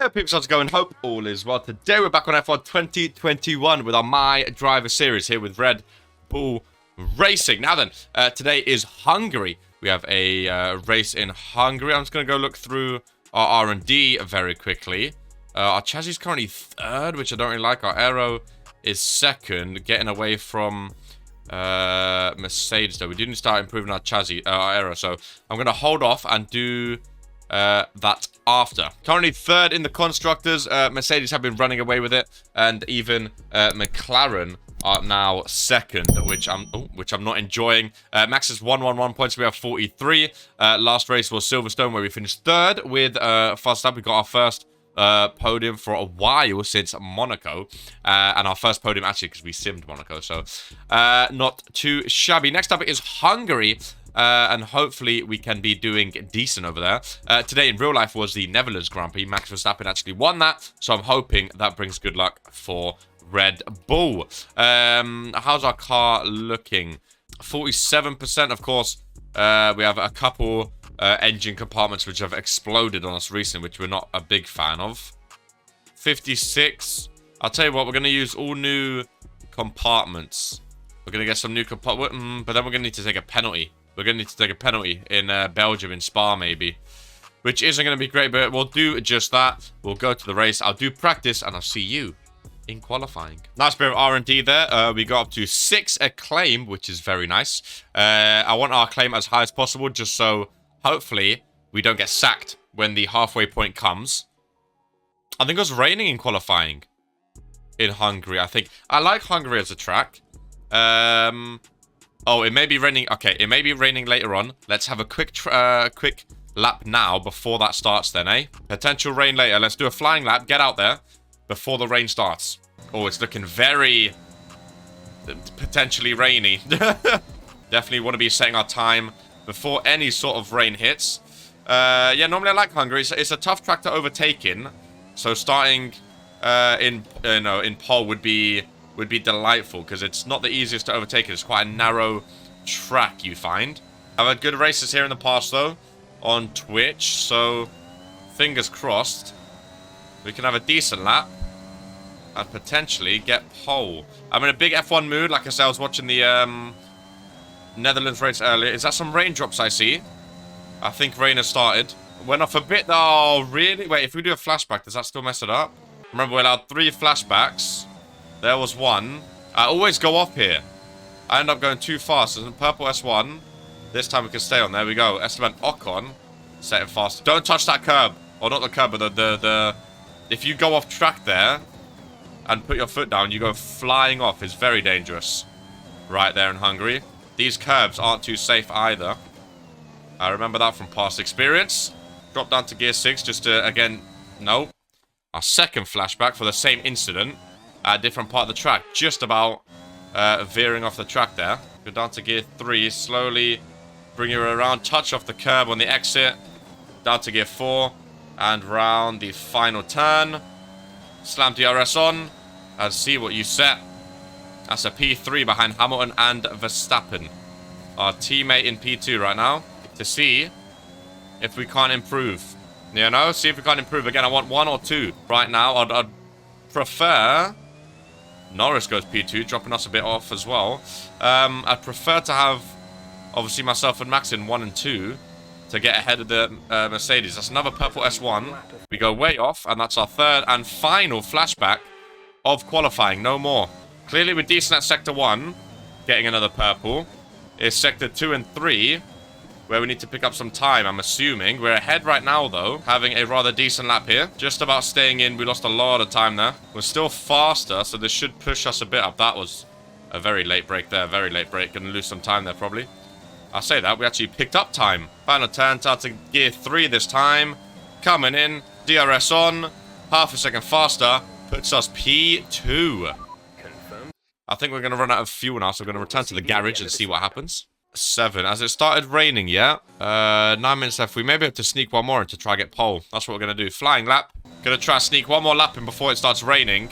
Hey peeps, how's it going? Hope all is well. Today we're back on F1 2021 with our My Driver series here with Red Bull Racing. Now then, today is Hungary. We have a race in Hungary. I'm just going to go look through our R&D very quickly. Our chassis is currently third, which I don't really like. Our aero is second, getting away from Mercedes though. We didn't start improving our chassis, our aero, so I'm going to hold off and do that after. Currently third in the constructors. Mercedes have been running away with it, and even McLaren are now second, which I'm not enjoying. Max is 111 points. We have 43. Last race was Silverstone, where we finished third with fast up. We got our first podium for a while since Monaco, and our first podium actually because we simmed Monaco, so not too shabby. Next up is Hungary. And hopefully we can be doing decent over there. Today in real life was the Netherlands Grand Prix. Max Verstappen actually won that, so I'm hoping that brings good luck for Red Bull. How's our car looking? 47%, of course. We have a couple engine compartments which have exploded on us recently, which we're not a big fan of. 56. I'll tell you what, we're going to use all new compartments. We're going to get some new compartments, but then we're going to need to take a penalty. We're going to need to take a penalty in Belgium, in Spa, maybe. Which isn't going to be great, but we'll do just that. We'll go to the race. I'll do practice, and I'll see you in qualifying. Nice bit of R&D there. We got up to 6 acclaim, which is very nice. I want our acclaim as high as possible, just so, hopefully, we don't get sacked when the halfway point comes. I think it was raining in qualifying in Hungary, I think. I like Hungary as a track. Oh, it may be raining. Okay, it may be raining later on. Let's have a quick lap now before that starts then, eh? Potential rain later. Let's do a flying lap. Get out there before the rain starts. Oh, it's looking very potentially rainy. Definitely want to be setting our time before any sort of rain hits. Yeah, normally I like Hungary. It's a tough track to overtake in. So starting in pole would be delightful, because it's not the easiest to overtake. It's quite a narrow track, you find. I've had good races here in the past, though, on Twitch, so fingers crossed we can have a decent lap and potentially get pole. I'm in a big F1 mood. Like I said, I was watching the Netherlands race earlier. Is that some raindrops I see? I think rain has started. Went off a bit. Oh, really? Wait, if we do a flashback, does that still mess it up? Remember, we allowed 3 flashbacks. There was one. I always go off here. I end up going too fast. There's a purple S1. This time we can stay on. There we go. Esteban Ocon. Set it fast. Don't touch that curb. Or not the curb, but the... If you go off track there and put your foot down, you go flying off. It's very dangerous. Right there in Hungary. These curbs aren't too safe either. I remember that from past experience. Drop down to gear 6 just to, again... No. Our second flashback for the same incident. A different part of the track, just about veering off the track there. Go down to gear 3, slowly bring you around, touch off the curb on the exit, down to gear 4, and round the final turn. Slam DRS on, and see what you set. That's a P3 behind Hamilton and Verstappen. Our teammate in P2 right now, to see if we can't improve. You know, see if we can't improve. Again, I want 1 or 2 right now. I'd prefer... Norris goes P2, dropping us a bit off as well. I'd prefer to have, obviously, myself and Max in 1 and 2 to get ahead of the Mercedes. That's another purple S1. We go way off, and that's our third and final flashback of qualifying. No more. Clearly, we're decent at Sector 1, getting another purple. It's Sector 2 and 3, where we need to pick up some time, I'm assuming. We're ahead right now, though, having a rather decent lap here. Just about staying in. We lost a lot of time there. We're still faster, so this should push us a bit up. That was a very late break there. Very late break. Gonna lose some time there, probably. I'll say that. We actually picked up time. Final turn, down to gear 3 this time. Coming in. DRS on. Half a second faster. Puts us P2. I think we're going to run out of fuel now, so we're going to return to the garage and see what happens. 7. As it started raining, yeah. 9 minutes left. We may be able to sneak one more in to try get pole. That's what we're going to do. Flying lap. Going to try to sneak one more lap in before it starts raining.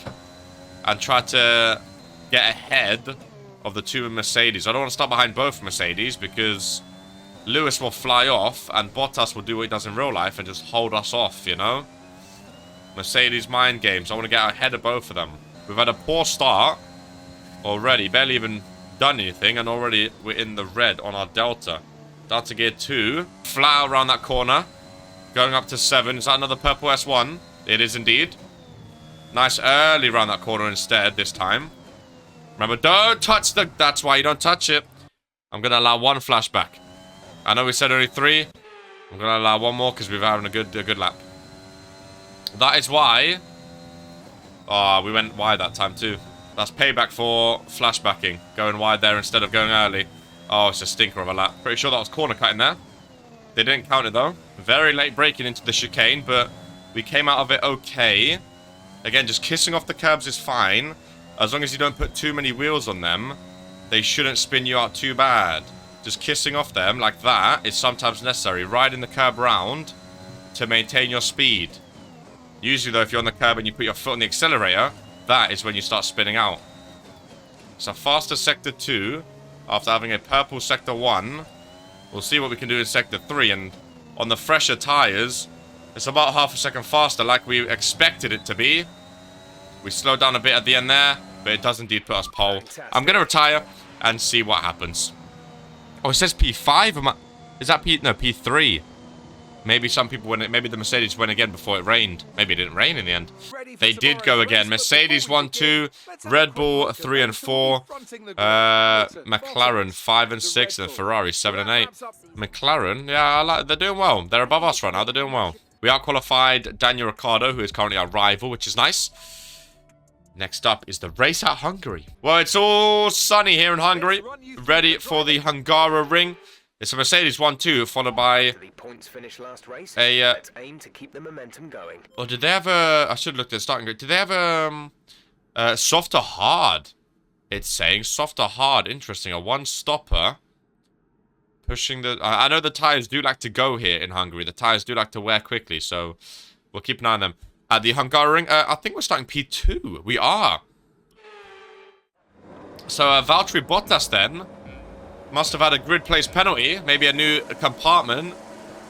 And try to get ahead of the 2 Mercedes. I don't want to start behind both Mercedes because Lewis will fly off and Bottas will do what he does in real life and just hold us off, you know? Mercedes mind games. I want to get ahead of both of them. We've had a poor start already. Barely even done anything. And already we're in the red on our Delta. Delta gear 2. Flat out around that corner. Going up to 7. Is that another purple S1? It is indeed. Nice early around that corner instead this time. Remember, don't touch the... That's why you don't touch it. I'm going to allow 1 flashback. I know we said only 3. I'm going to allow 1 more because we're having a good lap. That is why... Oh, we went wide that time too. That's payback for flashbacking. Going wide there instead of going early. Oh, it's a stinker of a lap. Pretty sure that was corner cutting there. They didn't count it though. Very late braking into the chicane, but we came out of it okay. Again, just kissing off the curbs is fine. As long as you don't put too many wheels on them, they shouldn't spin you out too bad. Just kissing off them like that is sometimes necessary. Riding the curb round to maintain your speed. Usually though, if you're on the curb and you put your foot on the accelerator, that is when you start spinning out. It's a faster Sector 2 after having a purple Sector 1. We'll see what we can do in Sector 3. And on the fresher tyres, it's about half a second faster like we expected it to be. We slowed down a bit at the end there, but it does indeed put us pole. I'm going to retire and see what happens. Oh, it says P5? Is that P... No, P3. Maybe some people went... Maybe the Mercedes went again before it rained. Maybe it didn't rain in the end. They did go again. Mercedes 1, 2. Red Bull 3 and 4. McLaren 5 and 6. And Ferrari 7 and 8. McLaren, yeah, they're doing well. They're above us right now. They're doing well. We out-qualified Daniel Ricciardo, who is currently our rival, which is nice. Next up is the race at Hungary. Well, it's all sunny here in Hungary. Ready for the Hungaroring. It's a Mercedes 1-2, followed by a... Let's aim to keep the momentum going. Or did they have a... I should look at the starting grid. Did they have a soft to hard? It's saying soft to hard. Interesting. A one-stopper. Pushing the... I know the tyres do like to go here in Hungary. The tyres do like to wear quickly, so we'll keep an eye on them. At the Hungaroring, I think we're starting P2. We are. So, Valtteri Bottas then must have had a grid place penalty. Maybe a new compartment.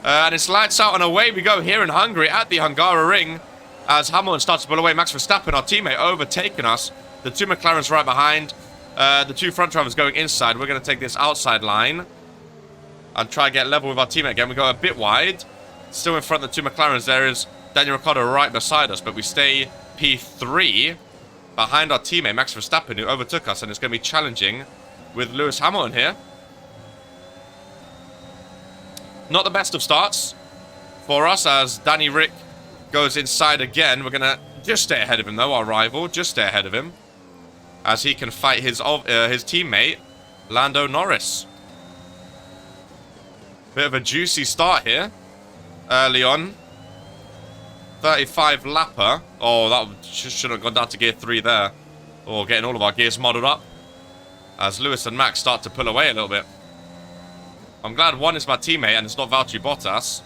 And it's lights out and away we go here in Hungary at the Hungaroring. As Hamilton starts to pull away. Max Verstappen, our teammate, overtaking us. The 2 McLarens right behind. The 2 front drivers going inside. We're going to take this outside line. And try and get level with our teammate again. We go a bit wide. Still in front of the 2 McLarens. There is Daniel Ricciardo right beside us. But we stay P3 behind our teammate, Max Verstappen, who overtook us. And it's going to be challenging with Lewis Hamilton here. Not the best of starts for us as Danny Rick goes inside again. We're going to just stay ahead of him, though, our rival. Just stay ahead of him as he can fight his teammate, Lando Norris. Bit of a juicy start here early on. 35 lapper. Oh, that should have gone down to gear 3 there. Oh, getting all of our gears modded up as Lewis and Max start to pull away a little bit. I'm glad one is my teammate and it's not Valtteri Bottas.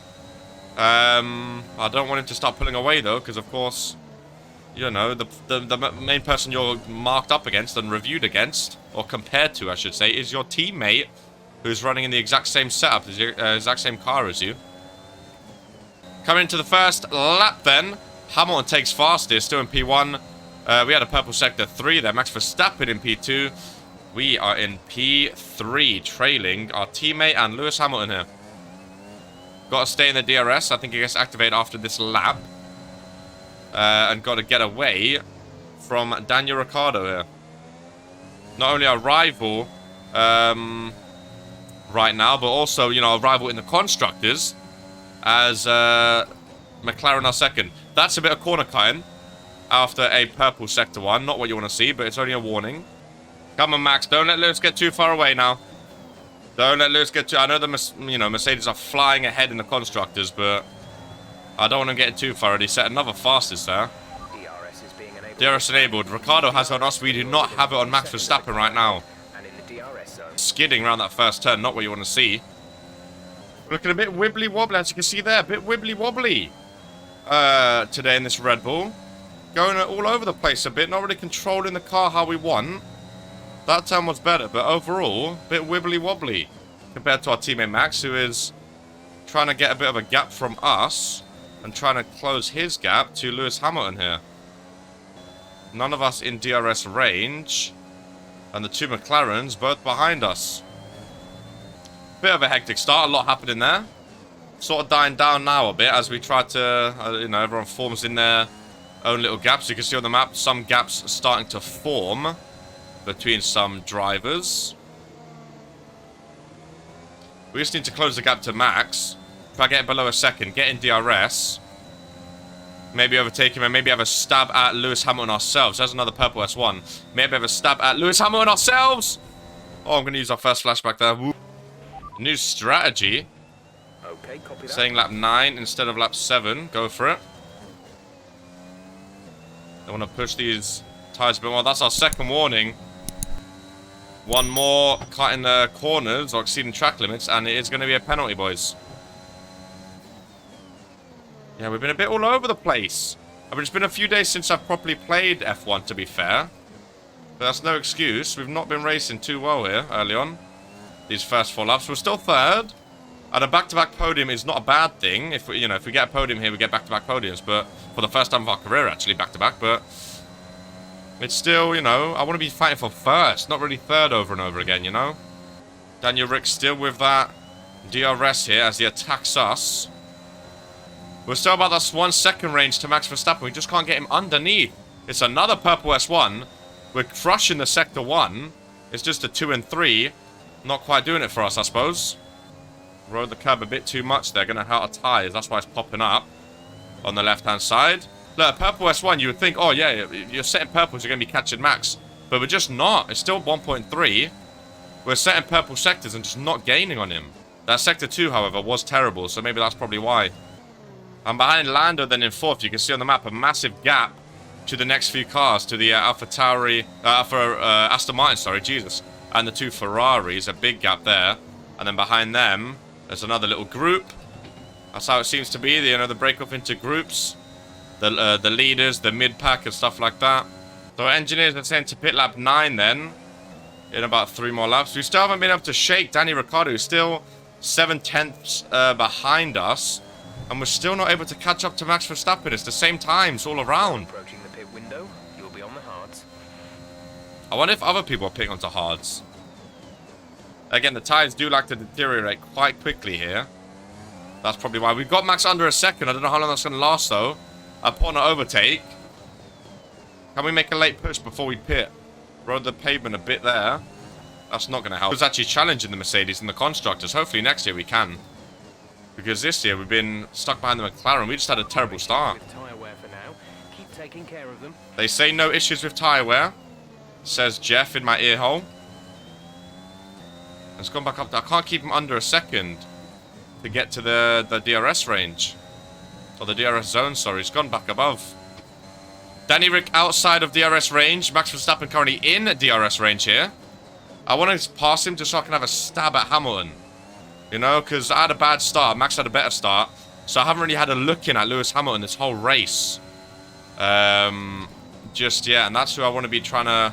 I don't want him to start pulling away though, because of course, you know, the main person you're marked up against and reviewed against, or compared to, I should say, is your teammate who's running in the exact same setup, the exact same car as you. Coming into the first lap then, Hamilton takes fastest, still in P1. We had a purple sector 3 there, Max Verstappen in P2. We are in P3, trailing our teammate and Lewis Hamilton here. Got to stay in the DRS. I think he gets activated after this lap. And got to get away from Daniel Ricciardo here. Not only our rival right now, but also, you know, a rival in the constructors as McLaren are second. That's a bit of corner cutting after a purple sector 1. Not what you want to see, but it's only a warning. Come on, Max. Don't let Lewis get too far away now. Don't let Lewis get too... I know the Mercedes are flying ahead in the constructors, but I don't want him getting too far. He set another fastest there. DRS enabled. Ricciardo has it on us. We do not have it on Max Verstappen right now. Skidding around that first turn. Not what you want to see. Looking a bit wibbly-wobbly, as you can see there. A bit wibbly-wobbly today in this Red Bull. Going all over the place a bit. Not really controlling the car how we want. That turn was better, but overall, a bit wibbly-wobbly compared to our teammate Max, who is trying to get a bit of a gap from us. and trying to close his gap to Lewis Hamilton here. None of us in DRS range. And the two McLarens both behind us. Bit of a hectic start. A lot happening there. Sort of dying down now a bit as we try to, you know, everyone forms in their own little gaps. You can see on the map some gaps starting to form between some drivers. We just need to close the gap to Max. Try getting below a second. Get in DRS. Maybe overtake him and maybe have a stab at Lewis Hamilton ourselves. There's another purple S1. Maybe have a stab at Lewis Hamilton ourselves. Oh, I'm going to use our first flashback there. Woo. New strategy. Okay, copy that. Saying lap 9 instead of lap 7. Go for it. I want to push these tires a bit more. That's our second warning. One more cutting the corners or exceeding track limits, and it is going to be a penalty, boys. Yeah, we've been a bit all over the place. I mean, it's been a few days since I've properly played F1, to be fair. But that's no excuse. We've not been racing too well here early on. These first 4 laps. We're still third. And a back-to-back podium is not a bad thing. If we, you know, if we get a podium here, we get back-to-back podiums. But for the first time of our career, actually, back-to-back. But it's still, you know, I want to be fighting for first, not really third over and over again, you know. Daniel Rick still with that DRS here as he attacks us. We're still about that 1 second range to Max Verstappen. We just can't get him underneath. It's another purple S1. We're crushing the sector 1. It's just a 2 and 3. Not quite doing it for us, I suppose. Rode the curb a bit too much there. Going to hurt our tyres. That's why it's popping up on the left-hand side. Look, purple S1, you would think, oh yeah, you're setting purples, you're going to be catching Max. But we're just not. It's still 1.3. We're setting purple sectors and just not gaining on him. That sector 2, however, was terrible. So maybe that's probably why. I'm behind Lando then in 4th. You can see on the map a massive gap to the next few cars. To the Aston Martin, sorry, Jesus. And the 2 Ferraris. A big gap there. And then behind them, there's another little group. That's how it seems to be. You know, the break up into groups. The leaders, the mid-pack and stuff like that. So our engineers are saying to pit lap 9 then. In about 3 more laps. We still haven't been able to shake Danny Ricciardo, who's still 7/10ths behind us. And we're still not able to catch up to Max Verstappen. It's the same times all around. Approaching the pit window, you'll be on the hards. I wonder if other people are pitting onto hards. Again, the tyres do like to deteriorate quite quickly here. That's probably why. We've got Max under a second. I don't know how long that's going to last, though. Upon an overtake. Can we make a late push before we pit? Rode the pavement a bit there. That's not going to help. It's actually challenging the Mercedes and the constructors. Hopefully next year we can. Because this year we've been stuck behind the McLaren. We just had a terrible start. Tire wear for now. Keep taking care of them. They say no issues with tyre wear. Says Jeff in my ear hole. It's gone back up there. I can't keep him under a second to get to the DRS range. Or the DRS zone, sorry. It's gone back above. Danny Rick outside of DRS range. Max Verstappen currently in DRS range here. I want to pass him just so I can have a stab at Hamilton. You know, because I had a bad start. Max had a better start. So I haven't really had a look in at Lewis Hamilton this whole race. Just yet. And that's who I want to be trying to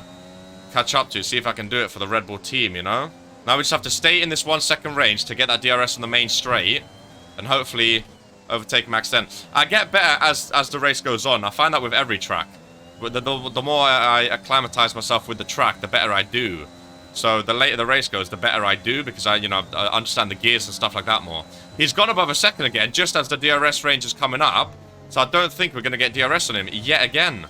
catch up to. See if I can do it for the Red Bull team, you know. Now we just have to stay in this 1 second range to get that DRS on the main straight. And hopefully overtake Max then. I get better as the race goes on. I find that with every track. The more I acclimatize myself with the track, the better I do. So the later the race goes, the better I do, because I understand the gears and stuff like that more. He's gone above a second again, just as the DRS range is coming up. So I don't think we're going to get DRS on him yet again.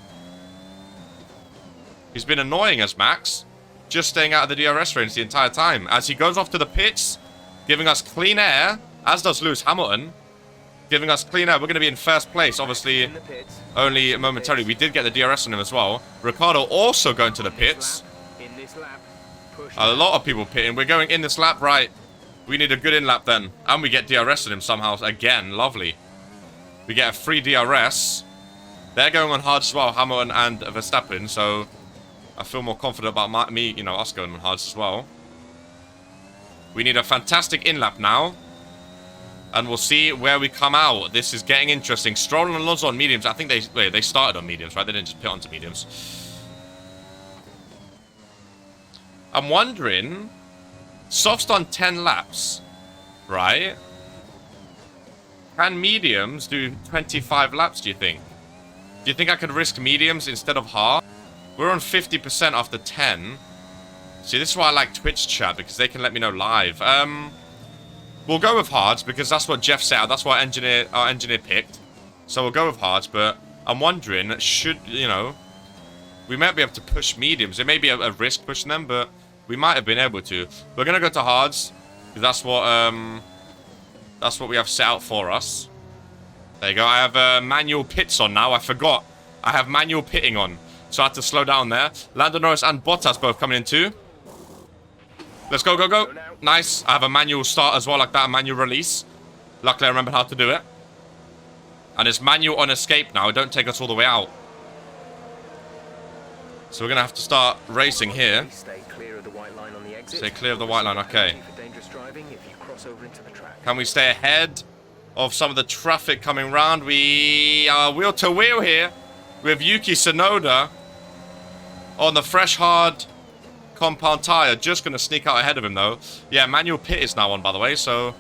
He's been annoying us, Max. Just staying out of the DRS range the entire time. As he goes off to the pits, giving us clean air, as does Lewis Hamilton. Giving us clean air. We're going to be in first place, obviously, only momentarily. We did get the DRS on him as well. Ricciardo also going to the pits. A lot of people pitting. We're going in this lap, right? We need a good in lap then. And we get DRS on him somehow. Again, lovely. We get a free DRS. They're going on hards as well, Hamilton and Verstappen. So I feel more confident about us going on hards as well. We need a fantastic in lap now. And we'll see where we come out. This is getting interesting. Stroll and Alonso on mediums. I think they started on mediums, right? They didn't just pit onto mediums. I'm wondering, Soft's done 10 laps, right? Can mediums do 25 laps, do you think? Do you think I could risk mediums instead of hard? We're on 50% after 10. See, this is why I like Twitch chat, because they can let me know live. We'll go with hards, because that's what Jeff said. That's what our engineer picked. So we'll go with hards, but I'm wondering, should, you know, we might be able to push mediums. It may be a risk pushing them, but we might have been able to. We're going to go to hards, because that's what we have set out for us. There you go. I have manual pits on now. I forgot. I have manual pitting on. So I had to slow down there. Lando Norris and Bottas both coming in too. Let's go, go, go. Nice. I have a manual start as well, like that. A manual release. Luckily, I remembered how to do it. And it's manual on escape now. It don't take us all the way out. So we're going to have to start racing here. Stay clear of the white line on the exit. Stay clear of the white line, okay. For dangerous driving if you cross over into the track. Can we stay ahead of some of the traffic coming round? We are wheel to wheel here with Yuki Tsunoda on the fresh hard compound tire. Just going to sneak out ahead of him though. Yeah, manual pit is now on, by the way, so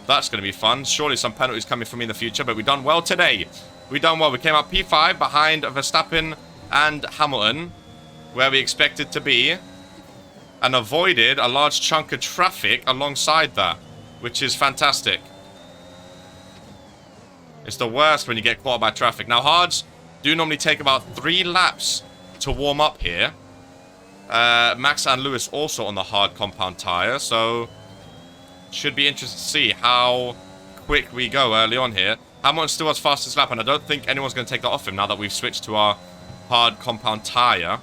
that's going to be fun. Surely some penalties coming from me in the future, but we've done well today. We've done well. We came out P5 behind Verstappen and Hamilton, where we expected to be, and avoided a large chunk of traffic alongside that, which is fantastic. It's the worst when you get caught by traffic. Now, hards do normally take about 3 laps to warm up here. Max and Lewis also on the hard compound tire, so should be interesting to see how quick we go early on here. Hamilton's still has fastest lap, and I don't think anyone's going to take that off him now that we've switched to our hard compound tire,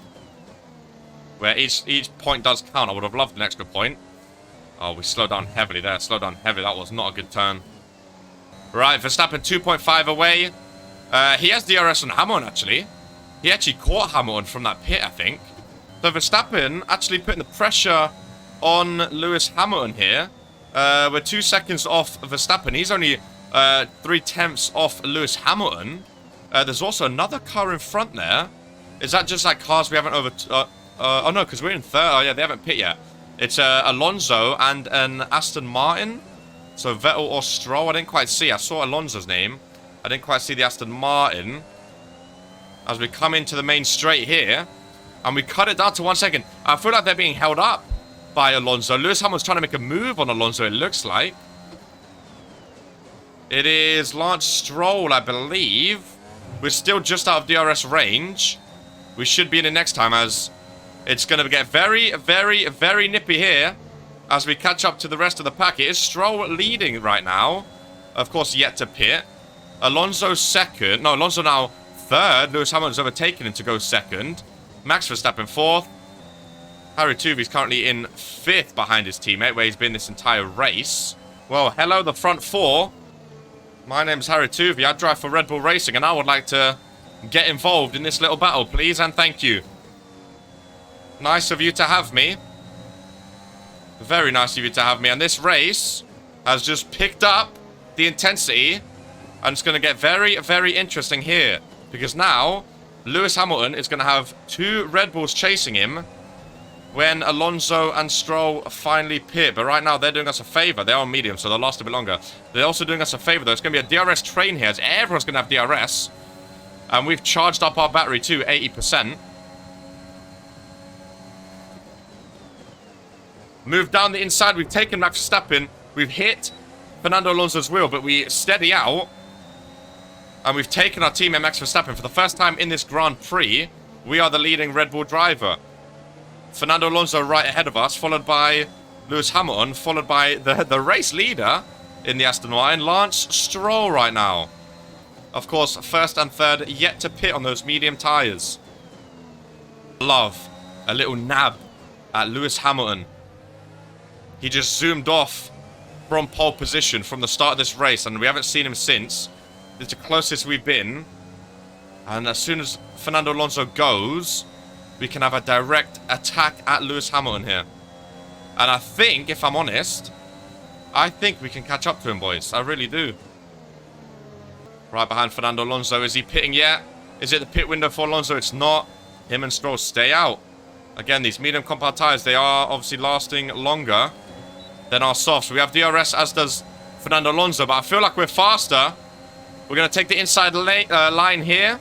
where each point does count. I would have loved an extra point. Oh, we slowed down heavily there. Slowed down heavily. That was not a good turn. Right, Verstappen 2.5 away. He has DRS on Hamilton, actually. He actually caught Hamilton from that pit, I think. So Verstappen actually putting the pressure on Lewis Hamilton here. We're 2 seconds off Verstappen. He's only 3/10 off Lewis Hamilton. There's also another car in front there. Is that just like cars we haven't oh no, because we're in third. Oh yeah, they haven't pit yet. It's Alonso and an Aston Martin. So Vettel or Stroll, I didn't quite see. I saw Alonso's name. I didn't quite see the Aston Martin. As we come into the main straight here, and we cut it down to 1 second. I feel like they're being held up by Alonso. Lewis Hamilton's trying to make a move on Alonso, it looks like. It is Lance Stroll, I believe. We're still just out of DRS range. We should be in it next time, as it's going to get very, very, very nippy here as we catch up to the rest of the pack. It is Stroll leading right now. Of course, yet to pit. Alonso second. No, Alonso now third. Lewis Hamilton's overtaken him to go second. Max Verstappen fourth. Harry Tuvi's currently in fifth behind his teammate, where he's been this entire race. Well, hello, the front four. My name's Harry Tuvi. I drive for Red Bull Racing, and I would like to get involved in this little battle, please, and thank you. Nice of you to have me. Very nice of you to have me. And this race has just picked up the intensity, and it's going to get very, very interesting here. Because now, Lewis Hamilton is going to have 2 Red Bulls chasing him when Alonso and Stroll finally pit. But right now, they're doing us a favor. They're on medium, so they'll last a bit longer. They're also doing us a favor, though. It's going to be a DRS train here, as everyone's going to have DRS. And we've charged up our battery to 80%. Moved down the inside. We've taken Max Verstappen. We've hit Fernando Alonso's wheel, but we steady out. And we've taken our teammate Max Verstappen. For the first time in this Grand Prix, we are the leading Red Bull driver. Fernando Alonso right ahead of us, followed by Lewis Hamilton, followed by the race leader in the Aston Martin, Lance Stroll right now. Of course, first and third yet to pit on those medium tyres. Love a little nab at Lewis Hamilton. He just zoomed off from pole position from the start of this race, and we haven't seen him since. It's the closest we've been. And as soon as Fernando Alonso goes, we can have a direct attack at Lewis Hamilton here. And I think, if I'm honest, I think we can catch up to him, boys. I really do. Right behind Fernando Alonso. Is he pitting yet? Is it the pit window for Alonso? It's not. Him and Stroll stay out. Again, these medium compound tyres, they are obviously lasting longer than our softs. We have DRS, as does Fernando Alonso, but I feel like we're faster We're going to take the inside line here.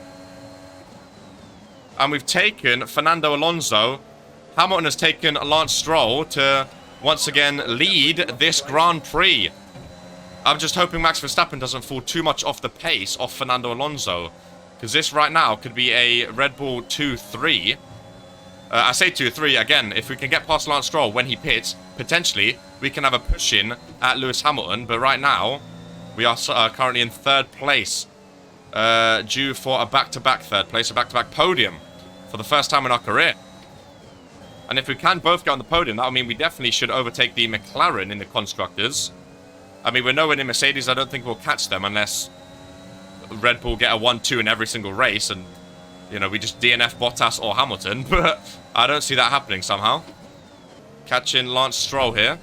And we've taken Fernando Alonso. Hamilton has taken Lance Stroll to once again lead this Grand Prix. I'm just hoping Max Verstappen doesn't fall too much off the pace of Fernando Alonso. Because this right now could be a Red Bull 2-3. I say 2-3, again, if we can get past Lance Stroll when he pits, potentially we can have a push-in at Lewis Hamilton. But right now, we are currently in third place. Due for a back-to-back third place, a back-to-back podium for the first time in our career. And if we can both get on the podium, that would mean we definitely should overtake the McLaren in the Constructors. I mean, we're nowhere in Mercedes. I don't think we'll catch them unless Red Bull get a 1-2 in every single race and, you know, we just DNF Bottas or Hamilton. But I don't see that happening somehow. Catching Lance Stroll here.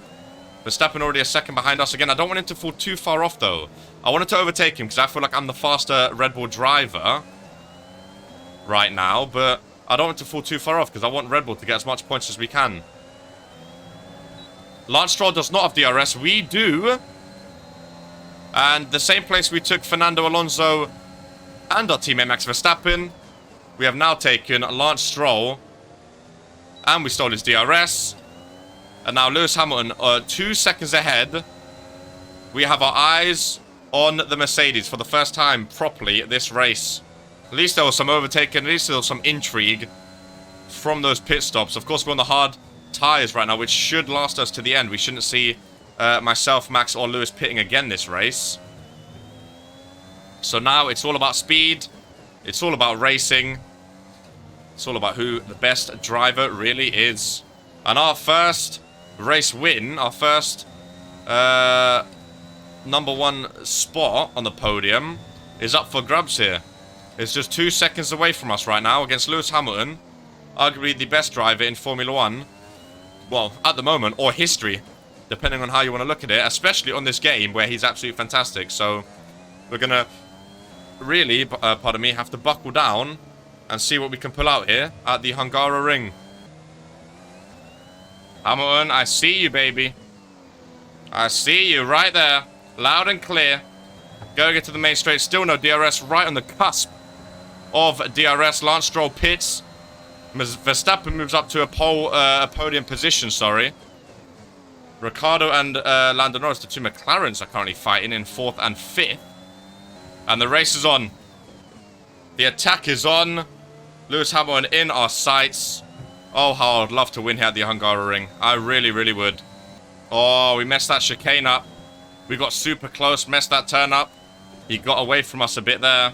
Verstappen already a second behind us. Again, I don't want him to fall too far off, though. I wanted to overtake him because I feel like I'm the faster Red Bull driver right now. But I don't want to fall too far off because I want Red Bull to get as much points as we can. Lance Stroll does not have DRS. We do. And the same place we took Fernando Alonso and our teammate Max Verstappen, we have now taken Lance Stroll. And we stole his DRS. And now Lewis Hamilton 2 seconds ahead. We have our eyes on the Mercedes for the first time properly this race. At least there was some overtaking. At least there was some intrigue from those pit stops. Of course, we're on the hard tyres right now, which should last us to the end. We shouldn't see myself, Max, or Lewis pitting again this race. So now it's all about speed. It's all about racing. It's all about who the best driver really is. And our first race win, our first #1 spot on the podium is up for grabs here. It's just 2 seconds away from us right now against Lewis Hamilton, arguably the best driver in Formula 1. Well, at the moment, or history, depending on how you want to look at it, especially on this game where he's absolutely fantastic. So we're going to really, pardon me, have to buckle down and see what we can pull out here at the Hungaroring. Hamilton, I see you, baby. I see you right there. Loud and clear. Going into the main straight. Still no DRS. Right on the cusp of DRS. Lance Stroll pits. Verstappen moves up to a podium position, sorry. Ricciardo and Lando Norris, the two McLarens, are currently fighting in 4th and 5th. And the race is on. The attack is on. Lewis Hamilton in our sights. Oh, how I'd love to win here at the Hungaroring. I really, really would. Oh, we messed that chicane up. We got super close, messed that turn up. He got away from us a bit there.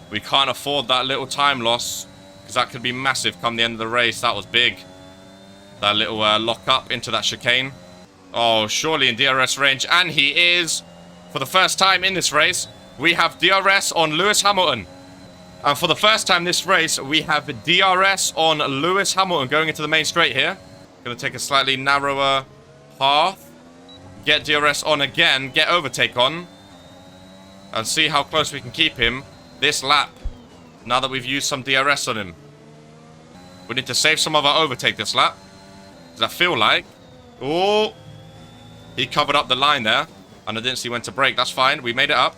We can't afford that little time loss, because that could be massive come the end of the race. That was big. That little lock up into that chicane. Oh, surely in DRS range. And he is, for the first time in this race, we have DRS on Lewis Hamilton. And for the first time this race, we have DRS on Lewis Hamilton going into the main straight here. Going to take a slightly narrower path. Get DRS on again. Get overtake on. And see how close we can keep him this lap. Now that we've used some DRS on him. We need to save some of our overtake this lap. Does that feel like? Oh! He covered up the line there. And I didn't see when to brake. That's fine. We made it up.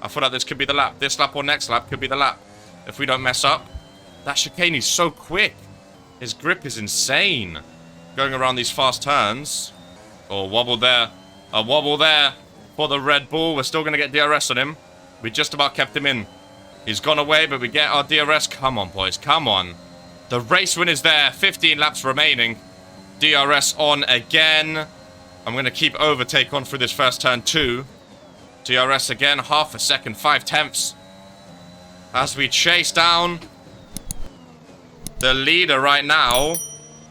I feel like this could be the lap. This lap or next lap could be the lap. If we don't mess up. That chicane is so quick. His grip is insane. Going around these fast turns. Oh, wobble there. A wobble there for the Red Bull. We're still going to get DRS on him. We just about kept him in. He's gone away, but we get our DRS. Come on, boys. Come on. The race win is there. 15 laps remaining. DRS on again. I'm going to keep overtake on for this first turn too. DRS again, half a second, 5/10. As we chase down the leader right now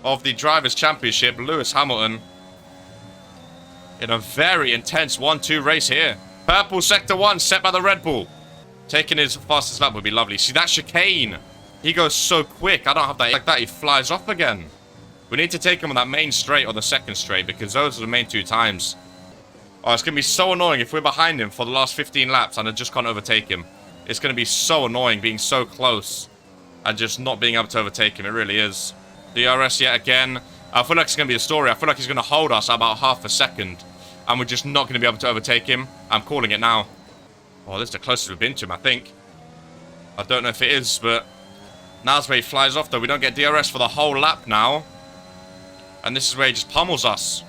of the Drivers' Championship, Lewis Hamilton. In a very intense 1-2 race here. Purple Sector 1 set by the Red Bull. Taking his fastest lap would be lovely. See that chicane? He goes so quick. I don't have that like that. He flies off again. We need to take him on that main straight or the second straight because those are the main 2 times. Oh, it's going to be so annoying if we're behind him for the last 15 laps and I just can't overtake him. It's going to be so annoying being so close and just not being able to overtake him. It really is. DRS yet again. I feel like it's going to be a story. I feel like he's going to hold us about half a second and we're just not going to be able to overtake him. I'm calling it now. Oh, this is the closest we've been to him, I think. I don't know if it is, but now's where he flies off, though. We don't get DRS for the whole lap now. And this is where he just pummels us.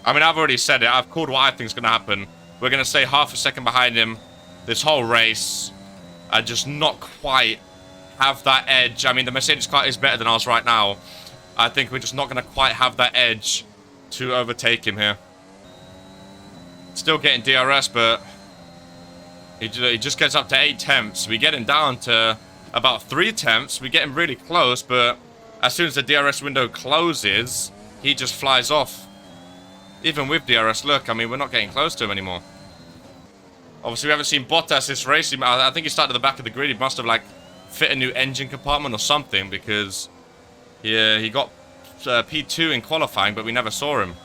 I mean, I've already said it. I've called what I think is going to happen. We're going to stay half a second behind him this whole race and just not quite have that edge. I mean, the Mercedes car is better than ours right now. I think we're just not going to quite have that edge to overtake him here. Still getting DRS, but he just gets up to 8 tenths. We get him down to about 3 tenths. We get him really close, but as soon as the DRS window closes, he just flies off. Even with DRS, look, I mean, we're not getting close to him anymore. Obviously, we haven't seen Bottas this race. I think he started at the back of the grid. He must have, like, fit a new engine compartment or something, because he got P2 in qualifying, but we never saw him.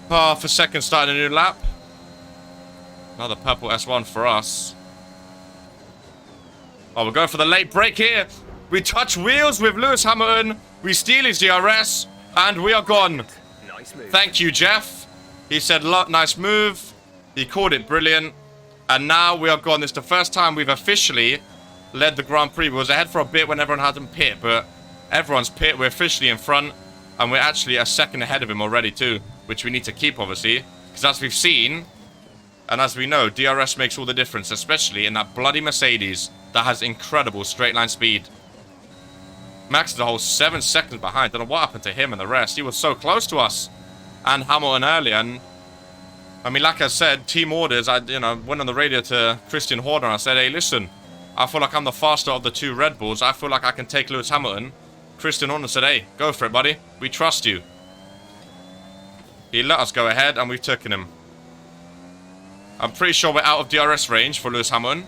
Half a second starting a new lap. Another purple S1 for us. Oh, we're going for the late break here. We touch wheels with Lewis Hamilton. We steal his DRS. And we are gone. Nice move. Thank you, Jeff. He said, nice move. He called it brilliant. And now we are gone. This is the first time we've officially led the Grand Prix. We was ahead for a bit when everyone had him pit, but everyone's pit. We're officially in front. And we're actually a second ahead of him already too, which we need to keep, obviously. Because as we've seen, and as we know, DRS makes all the difference, especially in that bloody Mercedes that has incredible straight line speed. Max is a whole 7 seconds behind. Don't know what happened to him and the rest. He was so close to us and Hamilton earlier. And I mean, like I said, team orders. I went on the radio to Christian Horner. I said, hey, listen, I feel like I'm the faster of the 2 Red Bulls. I feel like I can take Lewis Hamilton. Christian Horner said, hey, go for it, buddy. We trust you. He let us go ahead and we've taken him. I'm pretty sure we're out of DRS range for Lewis Hamilton.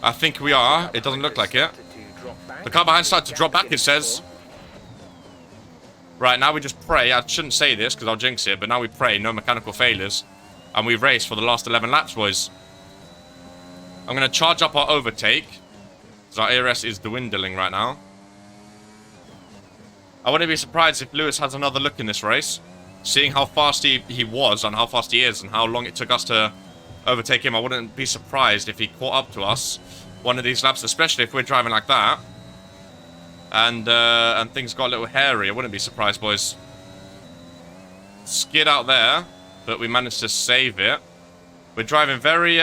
I think we are. It doesn't look like it. The car behind started to drop back, it says. Right, now we just pray. I shouldn't say this because I'll jinx it, but now we pray. No mechanical failures. And we race for the last 11 laps, boys. I'm going to charge up our overtake. Because our ARS is dwindling right now. I wouldn't be surprised if Lewis has another look in this race. Seeing how fast he was and how fast he is and how long it took us to overtake him, I wouldn't be surprised if he caught up to us one of these laps, especially if we're driving like that. And things got a little hairy. I wouldn't be surprised, boys. Skid out there, but we managed to save it. We're driving very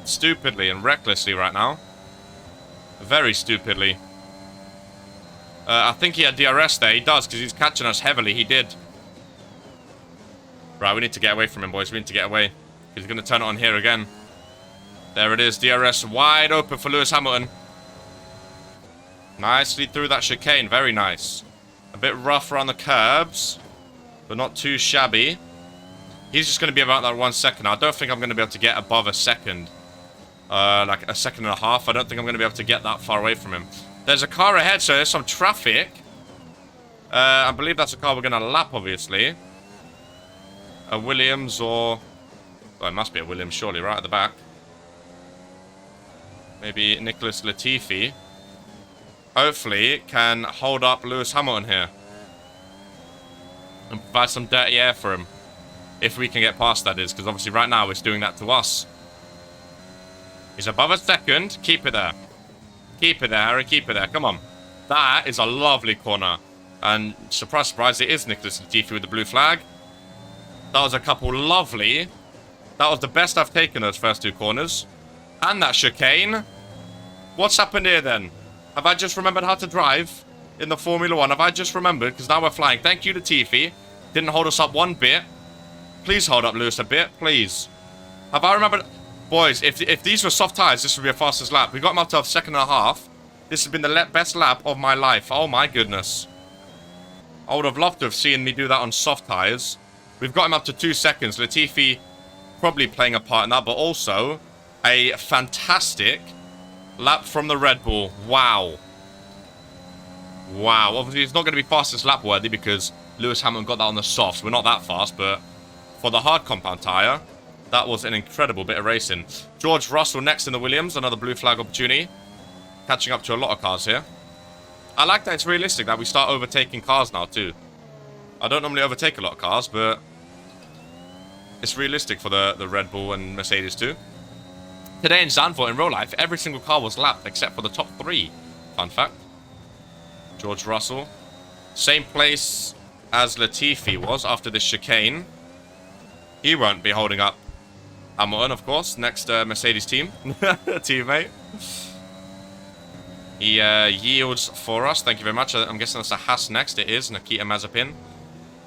stupidly and recklessly right now. Very stupidly. I think he had DRS there. He does, because he's catching us heavily. He did. Right, we need to get away from him, boys. We need to get away. He's going to turn it on here again. There it is. DRS wide open for Lewis Hamilton. Nicely through that chicane. Very nice. A bit rough around the curbs, but not too shabby. He's just going to be about that 1 second. I don't think I'm going to be able to get above a second. Like a second and a half. I don't think I'm going to be able to get that far away from him. There's a car ahead, so there's some traffic. I believe that's a car we're going to lap, obviously. A Williams or... Well, it must be a Williams, surely, right at the back. Maybe Nicholas Latifi. Hopefully, can hold up Lewis Hamilton here. And provide some dirty air for him. If we can get past, that is. Because obviously right now it's doing that to us. He's above a second. Keep it there. Keep it there, Harry. Keep it there. Come on. That is a lovely corner. And surprise, surprise, it is Nicholas Latifi with the blue flag. That was a couple lovely. That was the best I've taken those first 2 corners. And that chicane. What's happened here then? Have I just remembered how to drive in the Formula 1? Have I just remembered? Because now we're flying. Thank you, Latifi. Didn't hold us up one bit. Please hold up Lewis a bit. Please. Have I remembered? Boys, if these were soft tyres, this would be a fastest lap. We got him up to a second and a half. This has been the best lap of my life. Oh my goodness. I would have loved to have seen me do that on soft tyres. We've got him up to 2 seconds. Latifi probably playing a part in that, but also a fantastic lap from the Red Bull. Wow. Wow. Obviously, it's not going to be fastest lap worthy because Lewis Hamilton got that on the softs. We're not that fast, but for the hard compound tyre, that was an incredible bit of racing. George Russell next in the Williams. Another blue flag opportunity. Catching up to a lot of cars here. I like that it's realistic that we start overtaking cars now too. I don't normally overtake a lot of cars, but it's realistic for the Red Bull and Mercedes too. Today in Zandvoort, in real life, every single car was lapped except for the top 3. Fun fact. George Russell. Same place as Latifi was after this chicane. He won't be holding up Hamilton, of course. Next Mercedes team. Teammate. He yields for us. Thank you very much. I'm guessing that's a Haas next. It is. Nikita Mazepin.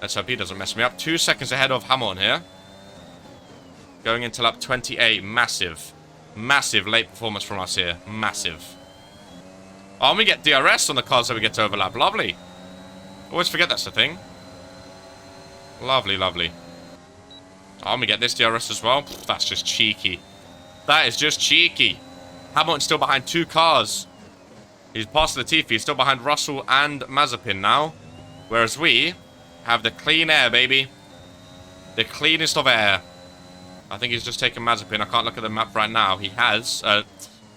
Let's hope he doesn't mess me up. 2 seconds ahead of Hamilton here. Going into lap 28. Massive. Massive late performance from us here. Massive. Oh, and we get DRS on the cars that we get to overlap. Lovely. Always forget that's the thing. Lovely, lovely. Oh, and we get this DRS as well. That's just cheeky. That is just cheeky. Hamilton's still behind 2 cars. He's past Latifi. He's still behind Russell and Mazepin now. Whereas we have the clean air, baby. The cleanest of air. I think he's just taken Mazepin. I can't look at the map right now. He has.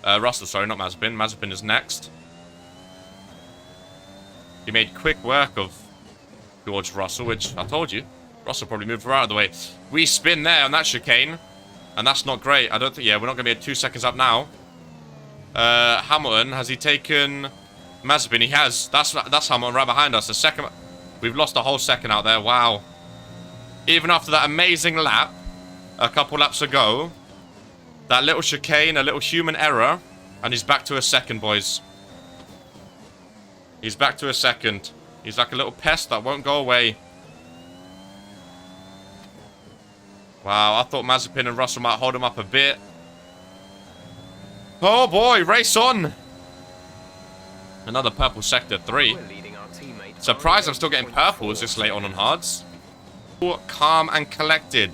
Russell, sorry, not Mazepin. Mazepin is next. He made quick work of George Russell, which I told you. Russell probably moved right out of the way. We spin there on that chicane. And that's not great. I don't think... Yeah, we're not going to be at 2 seconds up now. Hamilton, has he taken Mazepin? He has. That's Hamilton right behind us. The second... We've lost a whole second out there. Wow. Even after that amazing lap, a couple laps ago, that little chicane, a little human error, and he's back to a second, boys. He's back to a second. He's like a little pest that won't go away. Wow, I thought Mazepin and Russell might hold him up a bit. Oh boy, race on! Another purple sector 3. Surprised I'm still getting purples this late on hards. Calm and collected.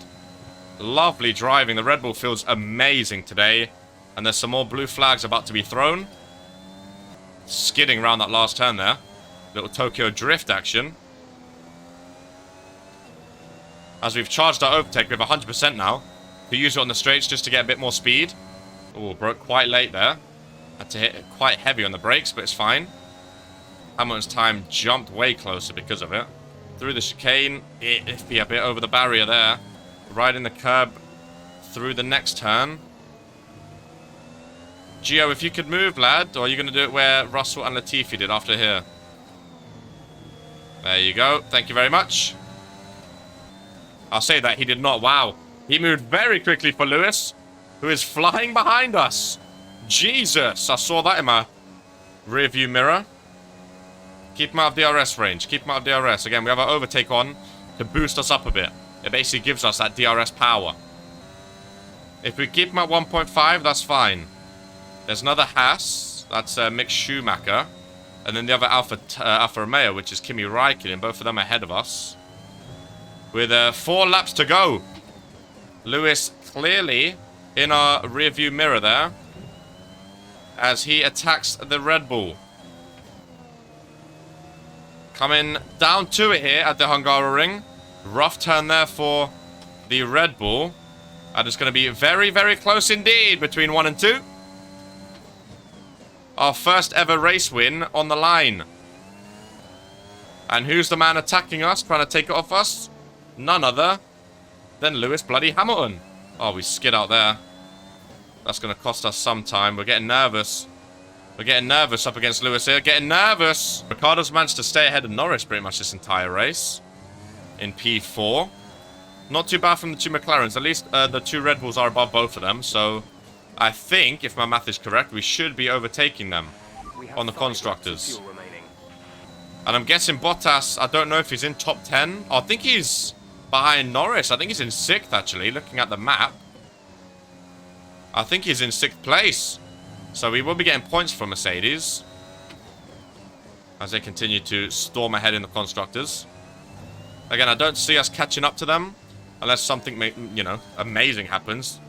Lovely driving. The Red Bull feels amazing today. And there's some more blue flags about to be thrown. Skidding around that last turn there. Little Tokyo drift action. As we've charged our overtake, we have 100% now. To use it on the straights just to get a bit more speed. Oh, broke quite late there. Had to hit it quite heavy on the brakes, but it's fine. Hamilton's time jumped way closer because of it. Through the chicane, iffy a bit over the barrier there. Riding the curb through the next turn. Gio, if you could move, lad, or are you going to do it where Russell and Latifi did after here? There you go. Thank you very much. I'll say that he did not. Wow. He moved very quickly for Lewis, who is flying behind us. Jesus. I saw that in my rearview mirror. Keep him out of DRS range. Keep him out of DRS. Again, we have our overtake on to boost us up a bit. It basically gives us that DRS power. If we keep him at 1.5, that's fine. There's another Haas. That's Mick Schumacher. And then the other Alfa Romeo, which is Kimi Räikkönen. Both of them ahead of us. With 4 laps to go. Lewis clearly in our rearview mirror there. As he attacks the Red Bull. Coming down to it here at the Hungaroring. Rough turn there for the Red Bull. And it's going to be very, very close indeed between 1 and 2. Our first ever race win on the line. And who's the man attacking us, trying to take it off us? None other than Lewis bloody Hamilton. Oh, we skid out there. That's going to cost us some time. We're getting nervous. We're getting nervous up against Lewis here. Getting nervous. Ricciardo's managed to stay ahead of Norris pretty much this entire race. In P4. Not too bad from the 2 McLarens. At least the 2 Red Bulls are above both of them. So I think, if my math is correct, we should be overtaking them on the constructors. And I'm guessing Bottas, I don't know if he's in top 10. Oh, I think he's behind Norris. I think he's in 6th, actually, looking at the map. I think he's in 6th place. So we will be getting points from Mercedes. As they continue to storm ahead in the constructors. Again, I don't see us catching up to them. Unless something, you know, amazing happens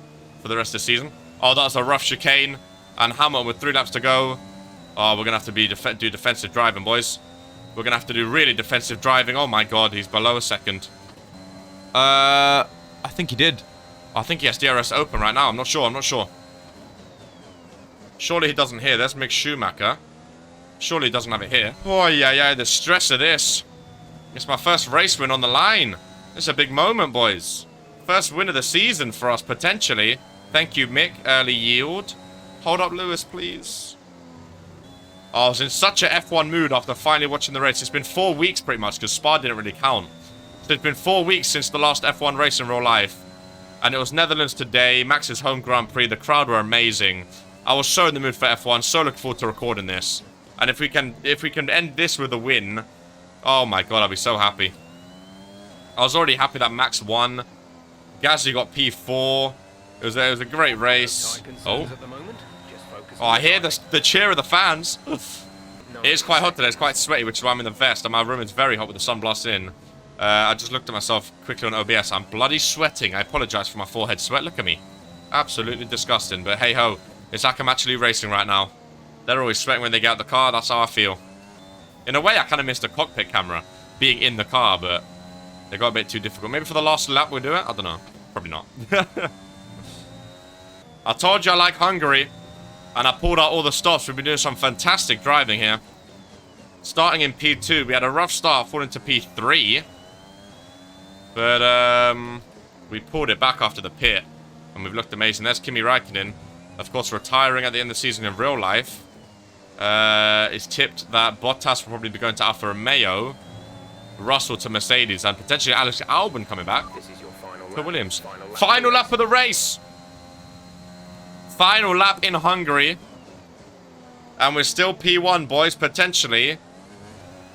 for the rest of the season. Oh, that was a rough chicane. And Hamilton with 3 laps to go. Oh, we're going to have to do defensive driving, boys. We're going to have to do really defensive driving. Oh, my God. He's below a second. I think he did. I think he has DRS open right now. I'm not sure. I'm not sure. Surely he doesn't here. There's Mick Schumacher. Surely he doesn't have it here. Oh, yeah. The stress of this. It's my first race win on the line. It's a big moment, boys. First win of the season for us, potentially. Thank you, Mick. Early yield. Hold up, Lewis, please. Oh, I was in such a F1 mood after finally watching the race. It's been 4 weeks, pretty much, because Spa didn't really count. So it's been 4 weeks since the last F1 race in real life. And it was Netherlands today, Max's home Grand Prix. The crowd were amazing. I was so in the mood for F1, so looking forward to recording this. And if we can end this with a win, oh my god, I'll be so happy. I was already happy that Max won. Gasly got P4. It was a great race. Oh, I hear the cheer of the fans. It is quite hot today. It's quite sweaty, which is why I'm in the vest. And my room is very hot with the sun blast in. I just looked at myself quickly on OBS. I'm bloody sweating. I apologize for my forehead sweat. Look at me. Absolutely disgusting. But hey ho, it's like I'm actually racing right now. They're always sweating when they get out the car. That's how I feel. In a way, I kind of missed the cockpit camera being in the car, but they got a bit too difficult. Maybe for the last lap we'll do it? I don't know. Probably not. I told you I like Hungary. And I pulled out all the stops. We've been doing some fantastic driving here. Starting in P2. We had a rough start, falling to P3. But, we pulled it back after the pit. And we've looked amazing. There's Kimi Räikkönen. Of course, retiring at the end of the season in real life. It's tipped that Bottas will probably be going to Alfa Romeo. Russell to Mercedes. And potentially Alex Albon coming back. This is your final To lap. Williams. Final lap of the race. Final lap in Hungary. And we're still P1, boys. Potentially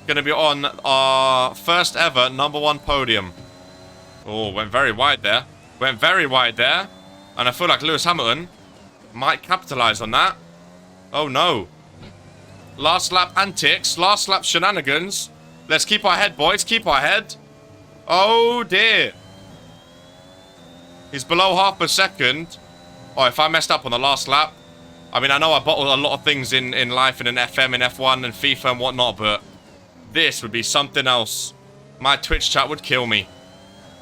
going to be on our first ever #1 podium. Oh, went very wide there. Went very wide there. And I feel like Lewis Hamilton might capitalize on that. Oh, no. Last lap antics. Last lap shenanigans. Let's keep our head, boys. Keep our head. Oh, dear. He's below half a second. Oh, if I messed up on the last lap. I mean, I know I bottled a lot of things in life in an FM, in F1 and FIFA and whatnot, but this would be something else. My Twitch chat would kill me.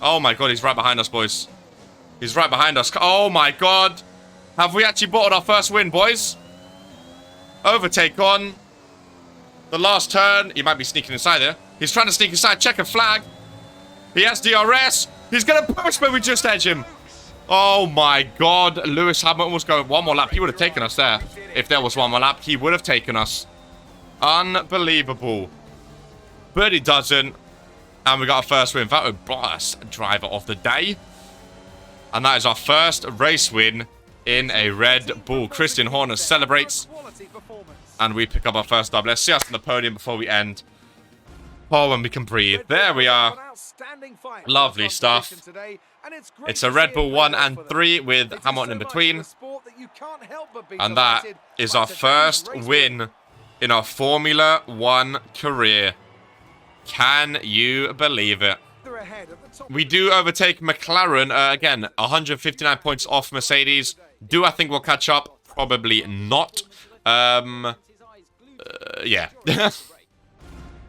Oh my god, he's right behind us, boys. He's right behind us. Oh my god. Have we actually bottled our first win, boys? Overtake on. The last turn. He might be sneaking inside there. He's trying to sneak inside. Check a flag. He has DRS. He's going to push, but we just edge him. Oh my god. Lewis Hamilton was going one more lap. He would have taken us there. If there was one more lap, he would have taken us. Unbelievable. But he doesn't. And we got our first win. That was best driver of the day. And that is our first race win in a Red Bull. Christian Horner celebrates. And we pick up our first dub. Let's see us on the podium before we end. Oh, and we can breathe. There we are. Lovely stuff. It's a Red Bull 1 and 3 with Hamilton in between. And that is our first win in our Formula 1 career. Can you believe it? We do overtake McLaren. Again, 159 points off Mercedes. Do I think we'll catch up? Probably not. Yeah.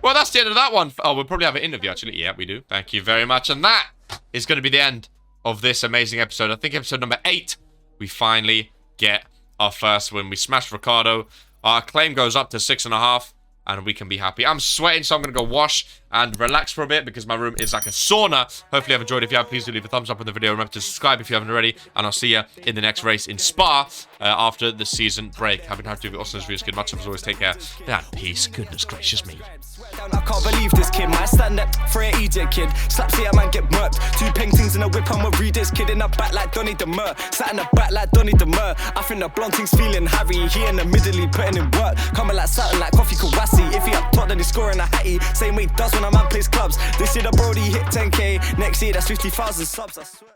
Well, that's the end of that one. Oh, we'll probably have an interview, actually. Yeah, we do. Thank you very much. And that is going to be the end of this amazing episode. I think episode number 8, we finally get our first win. We smashed Ricardo. Our claim goes up to 6.5. And we can be happy. I'm sweating, so I'm going to go wash and relax for a bit because my room is like a sauna. Hopefully you've enjoyed. If you have, please do leave a thumbs up on the video. Remember to subscribe if you haven't already. And I'll see you in the next race in Spa after the season break. Having had to do awesome videos. Good much. As always, take care. And peace. Goodness gracious me. I can't believe this kid, might stand up for an EJ kid. Slap, see a man get murked. 2 paintings in a whip, I'ma read this kid in the back like Donny Demur. Sat in the back like Donny Demur. I think the blonde thing's feeling Harry. He in the middle, he putting in work. Coming like something like Coffee Kawasi. If he up top, then he's scoring a hattie. Same way he does when a man plays clubs. This year the Brody hit 10k. Next year that's 50,000 subs, I swear.